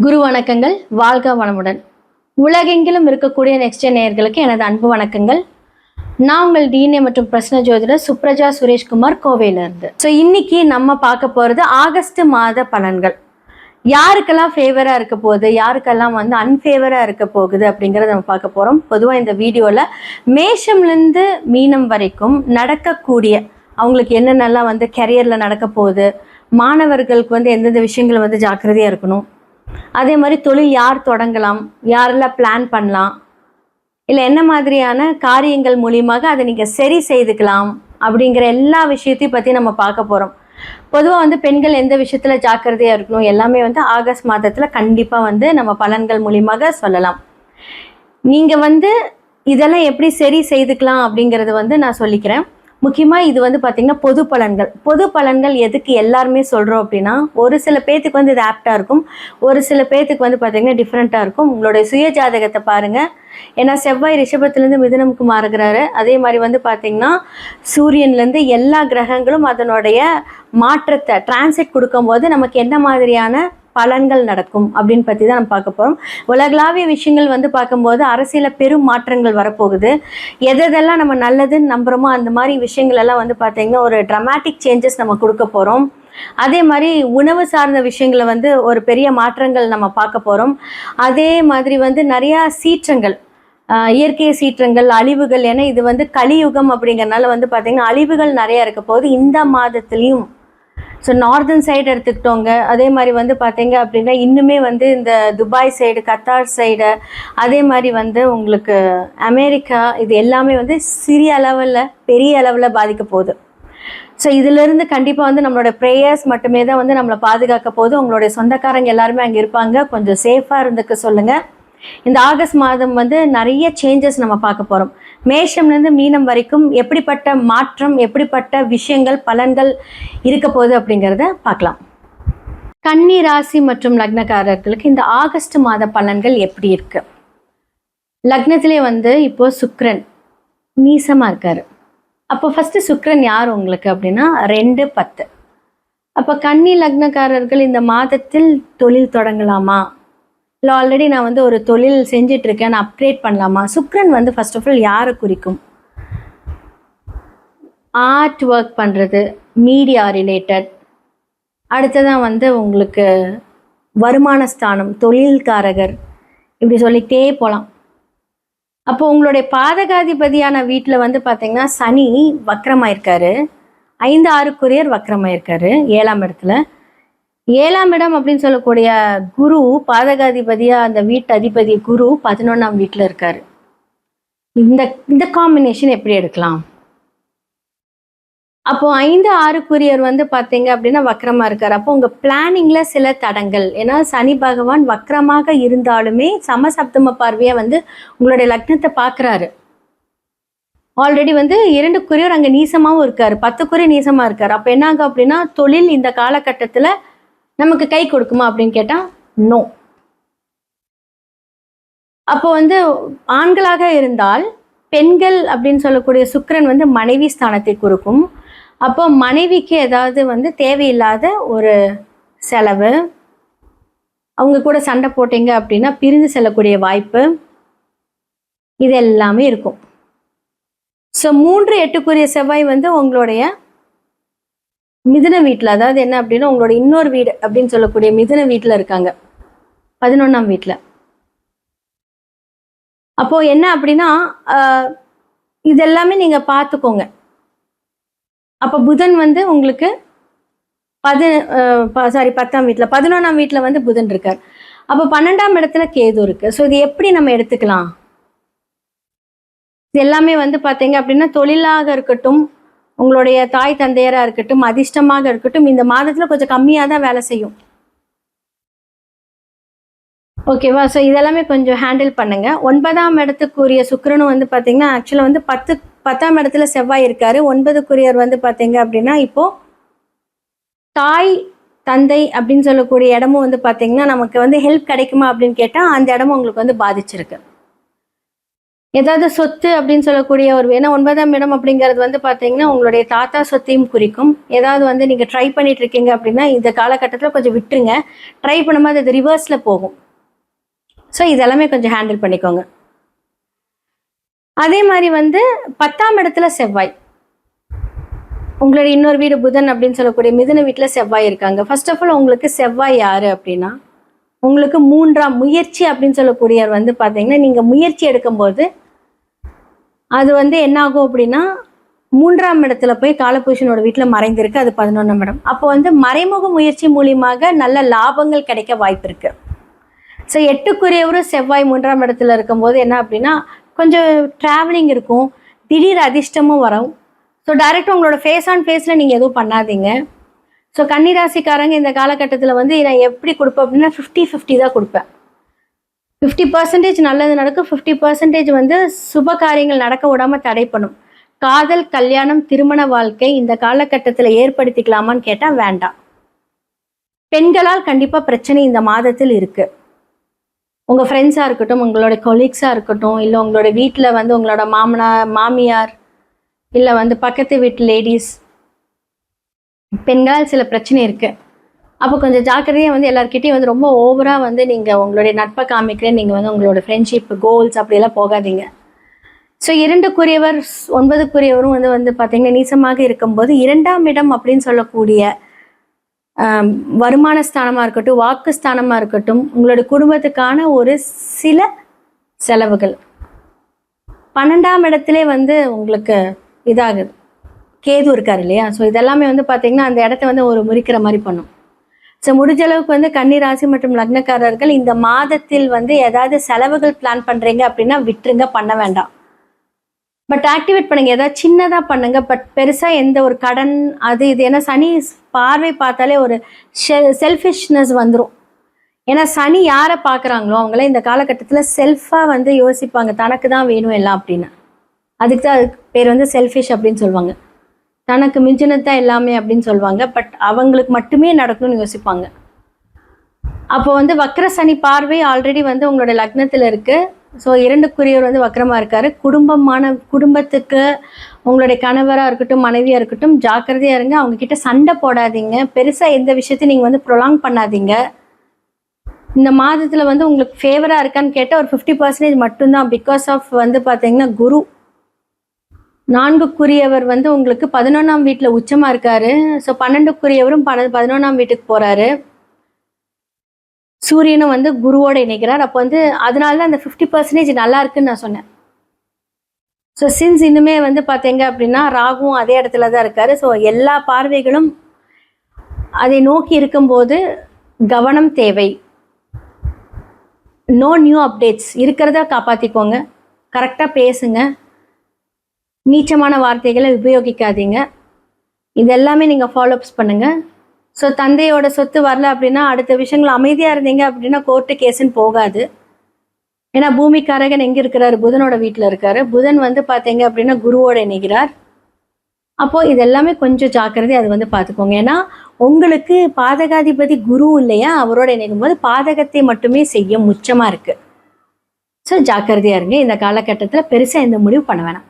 குரு வணக்கங்கள். வாழ்க வளமுடன். உலகெங்கிலும் இருக்கக்கூடிய நெக்ஸ்ட் நேயர்களுக்கு எனது அன்பு வணக்கங்கள். நான் உங்கள் டிஎன்ஏ மற்றும் பிரசன்ன ஜோதிடர் சுப்ரஜா சுரேஷ்குமார், கோவையிலிருந்து. ஸோ இன்னைக்கு நம்ம பார்க்க போகிறது ஆகஸ்ட் மாத பலன்கள். யாருக்கெல்லாம் ஃபேவராக இருக்க போகுது, யாருக்கெல்லாம் அன்ஃபேவராக இருக்க போகுது அப்படிங்கிறத நம்ம பார்க்க போகிறோம். பொதுவாக இந்த வீடியோவில் மேஷம்லேருந்து மீனம் வரைக்கும் நடக்கக்கூடிய அவங்களுக்கு என்னென்னலாம் கெரியரில் நடக்க போகுது, மாணவர்களுக்கு எந்தெந்த விஷயங்கள் ஜாக்கிரதையாக இருக்கணும், அதே மாதிரி தொழில் யார் தொடங்கலாம், யாரெல்லாம் பிளான் பண்ணலாம், இல்லை என்ன மாதிரியான காரியங்கள் மூலியமாக அதை நீங்கள் சரி செய்துக்கலாம் அப்படிங்கிற எல்லா விஷயத்தையும் பற்றி நம்ம பார்க்க போகிறோம். பொதுவாக பெண்கள் எந்த விஷயத்தில் ஜாக்கிரதையாக இருக்கணும் எல்லாமே ஆகஸ்ட் மாதத்தில் கண்டிப்பாக நம்ம பலன்கள் மூலியமாக சொல்லலாம். நீங்கள் இதெல்லாம் எப்படி சரி செய்துக்கலாம் அப்படிங்கிறது நான் சொல்லிக்கிறேன். முக்கியமாக இது பார்த்திங்கன்னா பொது பலன்கள் எதுக்கு எல்லாருமே சொல்கிறோம் அப்படின்னா, ஒரு சில பேர்த்துக்கு இது ஆப்டாக இருக்கும், ஒரு சில பேர்த்துக்கு பார்த்திங்கன்னா டிஃப்ரெண்ட்டாக இருக்கும். உங்களுடைய சுய ஜாதகத்தை பாருங்கள். ஏன்னா செவ்வாய் ரிஷபத்துலேருந்து மிதுனமுக்கு மாறுகிறாரு. அதே மாதிரி பார்த்திங்கன்னா சூரியன்லேருந்து எல்லா கிரகங்களும் அதனுடைய மாற்றத்தை டிரான்சிட் கொடுக்கும்போது நமக்கு என்ன மாதிரியான பலன்கள் நடக்கும் அப்படின்னு பற்றி தான் நம்ம பார்க்க போகிறோம். உலகளாவிய விஷயங்கள் பார்க்கும்போது அரசியலில் பெரும் மாற்றங்கள் வரப்போகுது. எதெல்லாம் நம்ம நல்லதுன்னு நம்புகிறோமோ அந்த மாதிரி விஷயங்கள் எல்லாம் பார்த்திங்கன்னா ஒரு ட்ராமாட்டிக் சேஞ்சஸ் நம்ம கொடுக்க போகிறோம். அதே மாதிரி உணவு சார்ந்த விஷயங்களை ஒரு பெரிய மாற்றங்கள் நம்ம பார்க்க போகிறோம். அதே மாதிரி நிறையா சீற்றங்கள், இயற்கை சீற்றங்கள், அழிவுகள், ஏன்னா இது கலியுகம் அப்படிங்கிறனால பார்த்திங்கன்னா அழிவுகள் நிறையா இருக்க போகுது இந்த மாதத்துலேயும். ஸோ நார்தன் சைடு எடுத்துக்கிட்டோங்க. அதே மாதிரி பார்த்தீங்க அப்படின்னா இன்னுமே இந்த துபாய் சைடு, கத்தார் சைடு, அதே மாதிரி உங்களுக்கு அமெரிக்கா, இது எல்லாமே சிறிய அளவில் பெரிய அளவில் பாதிக்க போகுது. ஸோ இதிலிருந்து கண்டிப்பாக நம்மளோட ப்ரேயர்ஸ் மட்டுமே தான் நம்மளை பாதுகாக்க போகுது. உங்களுடைய சொந்தக்காரங்க எல்லாருமே அங்கே இருப்பாங்க, கொஞ்சம் சேஃபாக இருந்துக்க சொல்லுங்கள். இந்த ஆகஸ்ட் மாதம் நிறைய சேஞ்சஸ் நம்ம பார்க்க போகிறோம். மேஷம்லேருந்து மீனம் வரைக்கும் எப்படிப்பட்ட மாற்றம், எப்படிப்பட்ட விஷயங்கள், பலன்கள் இருக்க போகுது அப்படிங்கிறத பார்க்கலாம். கன்னி ராசி மற்றும் லக்னக்காரர்களுக்கு இந்த ஆகஸ்ட் மாத பலன்கள் எப்படி இருக்கு? லக்னத்திலே இப்போது சுக்கிரன் நீசமாக இருக்கார். அப்போ ஃபஸ்ட்டு சுக்கிரன் யார் உங்களுக்கு அப்படின்னா 2-10. அப்போ கன்னி லக்னக்காரர்கள் இந்த மாதத்தில் தொழில் தொடங்கலாமா, இல்லை ஆல்ரெடி நான் ஒரு தொழில் செஞ்சிட்ருக்கேன், நான் அப்கிரேட் பண்ணலாமா? சுக்ரன் ஃபர்ஸ்ட் ஆஃப் ஆல் யாரை குறிக்கும்? ஆர்ட் ஒர்க் பண்ணுறது, மீடியா ரிலேட்டட், அடுத்ததான் உங்களுக்கு வருமான ஸ்தானம், தொழில்காரகர், இப்படி சொல்லிக்கிட்டே போகலாம். அப்போ உங்களுடைய பாதகாதிபதியான வீட்டில் பார்த்திங்கன்னா சனி வக்ரமாயிருக்காரு, 5-6 வக்ரமாயிருக்காரு 7ஆம் இடத்துல. 7ஆம் இடம் அப்படின்னு சொல்லக்கூடிய குரு பாதகாதிபதியாக அந்த வீட்டு அதிபதி குரு 11ஆம் வீட்டில் இருக்கார். இந்த காம்பினேஷன் எப்படி எடுக்கலாம்? அப்போ 5-6 பார்த்தீங்க அப்படின்னா வக்ரமாக இருக்கார். அப்போ உங்கள் பிளானிங்கில் சில தடங்கள், ஏன்னா சனி பகவான் வக்ரமாக இருந்தாலுமே சமசப்தம பார்வையாக உங்களுடைய லக்னத்தை பார்க்குறாரு. ஆல்ரெடி 2 அங்கே நீசமாகவும் இருக்கார், 10 நீசமாக இருக்கார். அப்போ என்னாங்க அப்படின்னா தொழில் இந்த காலகட்டத்தில் நமக்கு கை கொடுக்குமா அப்படின்னு கேட்டால் நோ. அப்போ ஆண்களாக இருந்தால் பெண்கள் அப்படின்னு சொல்லக்கூடிய சுக்கிரன் மனைவி ஸ்தானத்தை கொடுக்கும். அப்போ மனைவிக்கு ஏதாவது தேவையில்லாத ஒரு செலவு, அவங்க கூட சண்டை போட்டீங்க அப்படின்னா பிரிந்து செல்லக்கூடிய வாய்ப்பு, இது எல்லாமே இருக்கும். ஸோ 3-8 செவ்வாய் உங்களுடைய மிதுன வீட்டில், அதாவது என்ன அப்படின்னா உங்களோட இன்னொரு வீடு அப்படின்னு சொல்லக்கூடிய மிதுன வீட்டில் இருக்காங்க, 11ஆம் வீட்டில். அப்போது என்ன அப்படின்னா இதெல்லாமே நீங்கள் பார்த்துக்கோங்க. அப்போ புதன் உங்களுக்கு 10ஆம் வீட்டில், 11ஆம் வீட்டில் புதன் இருக்கார். அப்போ 12ஆம் இடத்துல கேது இருக்குது. ஸோ இது எப்படி நம்ம எடுத்துக்கலாம்? இது எல்லாமே பார்த்தீங்க அப்படின்னா தொழிலாக இருக்கட்டும், உங்களுடைய தாய் தந்தையராக இருக்கட்டும், அதிர்ஷ்டமாக இருக்கட்டும், இந்த மாதத்தில் கொஞ்சம் கம்மியாக தான் வேலை செய்யும். ஓகேவா? ஸோ இதெல்லாமே கொஞ்சம் ஹேண்டில் பண்ணுங்கள். 9ஆம் இடத்துக்குரிய சுக்கிரனும் பார்த்தீங்கன்னா ஆக்சுவலாக 10ஆம் இடத்துல செவ்வாய் இருக்கார். 9 பார்த்தீங்க அப்படின்னா இப்போது தாய் தந்தை அப்படின்னு சொல்லக்கூடிய இடமும் பார்த்தீங்கன்னா நமக்கு ஹெல்ப் கிடைக்குமா அப்படின்னு கேட்டால் அந்த இடமும் உங்களுக்கு பாதிச்சிருக்கு. ஏதாவது சொத்து அப்படின்னு சொல்லக்கூடிய ஒரு ஏன்னா 9ஆம் இடம் அப்படிங்கிறது வந்து பார்த்தீங்கன்னா உங்களுடைய தாத்தா சொத்தையும் குறிக்கும். ஏதாவது வந்து நீங்கள் ட்ரை பண்ணிட்டு இருக்கீங்க அப்படின்னா இந்த காலகட்டத்தில் கொஞ்சம் விட்டுருங்க. ட்ரை பண்ணும்போது அது ரிவர்ஸில் போகும். ஸோ இதெல்லாமே கொஞ்சம் ஹேண்டில் பண்ணிக்கோங்க. அதே மாதிரி வந்து 10ஆம் இடத்துல செவ்வாய், உங்களுடைய இன்னொரு வீடு புதன் அப்படின்னு சொல்லக்கூடிய மிதுன வீட்டில் செவ்வாய் இருக்காங்க. ஃபர்ஸ்ட் ஆஃப் ஆல் உங்களுக்கு செவ்வாய் யாரு அப்படின்னா உங்களுக்கு 3ஆம் முயற்சி அப்படின்னு சொல்லக்கூடியவர் வந்து பார்த்தீங்கன்னா நீங்கள் முயற்சி எடுக்கும்போது அது வந்து என்ன ஆகும் அப்படின்னா 3ஆம் இடத்துல போய் காலபுருஷனோட வீட்டில் மறைந்திருக்கு. அது 11ஆம் இடம். அப்போ வந்து மறைமுக முயற்சி மூலியமாக நல்ல லாபங்கள் கிடைக்க வாய்ப்பு இருக்கு. ஸோ 8க்குரியவரும் செவ்வாய் 3ஆம் இடத்துல இருக்கும்போது என்ன அப்படின்னா கொஞ்சம் ட்ராவலிங் இருக்கும், திடீர் அதிர்ஷ்டமும் வரும். ஸோ டைரெக்டாக உங்களோட ஃபேஸ் ஆன் ஃபேஸில் நீங்கள் எதுவும் பண்ணாதீங்க. ஸோ கன்னிராசிக்காரங்க இந்த காலகட்டத்தில் வந்து நான் எப்படி கொடுப்பேன் அப்படின்னா 50-50 தான் கொடுப்பேன். 50% நல்லது நடக்கும், 50% வந்து சுப காரியங்கள் நடக்க விடாமல் தடை பண்ணும். காதல், கல்யாணம், திருமண வாழ்க்கை இந்த காலகட்டத்தில் ஏற்படுத்திக்கலாமான்னு கேட்டால் வேண்டாம். பெண்களால் கண்டிப்பாக பிரச்சனை இந்த மாதத்தில் இருக்கு. உங்கள் ஃப்ரெண்ட்ஸாக இருக்கட்டும், உங்களோட கொலீக்ஸாக இருக்கட்டும், இல்லை உங்களோட வீட்டில் வந்து உங்களோட மாமியார், இல்லை வந்து பக்கத்து வீட்டு லேடிஸ், பெண்களால் சில பிரச்சனை இருக்குது. அப்போ கொஞ்சம் ஜாக்கிரதையாக வந்து எல்லாருக்கிட்டையும் வந்து ரொம்ப ஓவராக வந்து நீங்கள் உங்களுடைய நட்பை காமிக்கிறேன், நீங்கள் வந்து உங்களோட ஃப்ரெண்ட்ஷிப் கோல்ஸ் அப்படியெல்லாம் போகாதீங்க. ஸோ 2க்குரியவர் 9க்குரியவரும் வந்து பார்த்தீங்கன்னா நீசமாக இருக்கும்போது 2ஆம் இடம் அப்படின்னு சொல்லக்கூடிய வருமான ஸ்தானமாக இருக்கட்டும், வாக்கு ஸ்தானமாக இருக்கட்டும், உங்களோட குடும்பத்துக்கான ஒரு சில செலவுகள் 12ஆம் இடத்திலே வந்து உங்களுக்கு இதாகுது. கேது இருக்கார் இல்லையா? ஸோ இதெல்லாமே வந்து பார்த்தீங்கன்னா அந்த இடத்த வந்து ஒரு முறிக்கிற மாதிரி பண்ணும். ஸோ முடிஞ்ச அளவுக்கு வந்து கன்னி ராசி மற்றும் லக்னக்காரர்கள் இந்த மாதத்தில் வந்து ஏதாவது செலவுகள் பிளான் பண்ணுறீங்க அப்படின்னா விட்டுருங்க, பண்ண வேண்டாம். பட் ஆக்டிவேட் பண்ணுங்க, ஏதாவது சின்னதாக பண்ணுங்க. பட் பெருசாக எந்த ஒரு கடன் அது இது, ஏன்னா சனி பார்வை பார்த்தாலே ஒரு செல்ஃபிஷ்னஸ் வந்துடும். ஏன்னா சனி யாரை பார்க்குறாங்களோ அவங்கள இந்த காலகட்டத்தில் செல்ஃபாக வந்து யோசிப்பாங்க, தனக்கு தான் வேணும் எல்லாம் அப்படின்னு. அதுக்கு தான் அதுக்கு பேர் வந்து செல்ஃபிஷ் அப்படின்னு சொல்லுவாங்க. தனக்கு மிஞ்சினது தான் எல்லாமே அப்படின்னு சொல்லுவாங்க. பட் அவங்களுக்கு மட்டுமே நடக்கணும்னு யோசிப்பாங்க. அப்போ வந்து வக்ர சனி பார்வை ஆல்ரெடி வந்து உங்களோட லக்னத்தில் இருக்குது. ஸோ 2க்குரியவர் வந்து வக்ரமாக இருக்கார். குடும்பத்துக்கு உங்களுடைய கணவராக இருக்கட்டும், மனைவியாக இருக்கட்டும், ஜாக்கிரதையாக இருங்க. அவங்கக்கிட்ட சண்டை போடாதீங்க. பெருசாக எந்த விஷயத்தையும் நீங்கள் வந்து ப்ரொலாங் பண்ணாதீங்க. இந்த மாதத்தில் வந்து உங்களுக்கு ஃபேவராக இருக்கான்னு கேட்டால் ஒரு 50% மட்டும்தான். பிகாஸ் ஆஃப் வந்து பார்த்தீங்கன்னா குரு 4க்குரியவர் வந்து உங்களுக்கு 11ஆம் வீட்டில் உச்சமாக இருக்காரு. ஸோ 12க்குரியவரும் 11ஆம் வீட்டுக்கு போகிறாரு. சூரியனும் வந்து குருவோட இணைக்கிறார். அப்போ வந்து அதனால தான் அந்த 50% நல்லா இருக்குன்னு நான் சொன்னேன். ஸோ சின்ஸ் இன்னுமே வந்து பார்த்தீங்க அப்படின்னா ராகுவும் அதே இடத்துல தான் இருக்காரு. ஸோ எல்லா பார்வைகளும் அதை நோக்கி இருக்கும்போது கவனம் தேவை. நோ நியூ அப்டேட்ஸ், இருக்கிறத காப்பாற்றிக்கோங்க. கரெக்டாக பேசுங்க. நீச்சமான வார்த்தைகளை உபயோகிக்காதீங்க. இது எல்லாமே நீங்கள் ஃபாலோஅப்ஸ் பண்ணுங்கள். ஸோ தந்தையோட சொத்து வரல அப்படின்னா அடுத்த விஷயங்கள் அமைதியாக இருந்தீங்க அப்படின்னா கோர்ட்டு கேஸுன்னு போகாது. ஏன்னா பூமிக்காரகன் எங்கே இருக்கிறாரு? புதனோட வீட்டில் இருக்காரு. புதன் வந்து பார்த்தீங்க அப்படின்னா குருவோட இணைகிறார். அப்போது இது எல்லாமே கொஞ்சம் ஜாக்கிரதை, அது வந்து பார்த்துக்கோங்க. ஏன்னா உங்களுக்கு பாதகாதிபதி குரு இல்லையா, அவரோட இணைக்கும் போது பாதகத்தை மட்டுமே செய்ய முச்சமாக இருக்குது. ஸோ ஜாக்கிரதையாக இருங்க. இந்த காலகட்டத்தில் பெருசாக எந்த முடிவு பண்ண வேணாம்.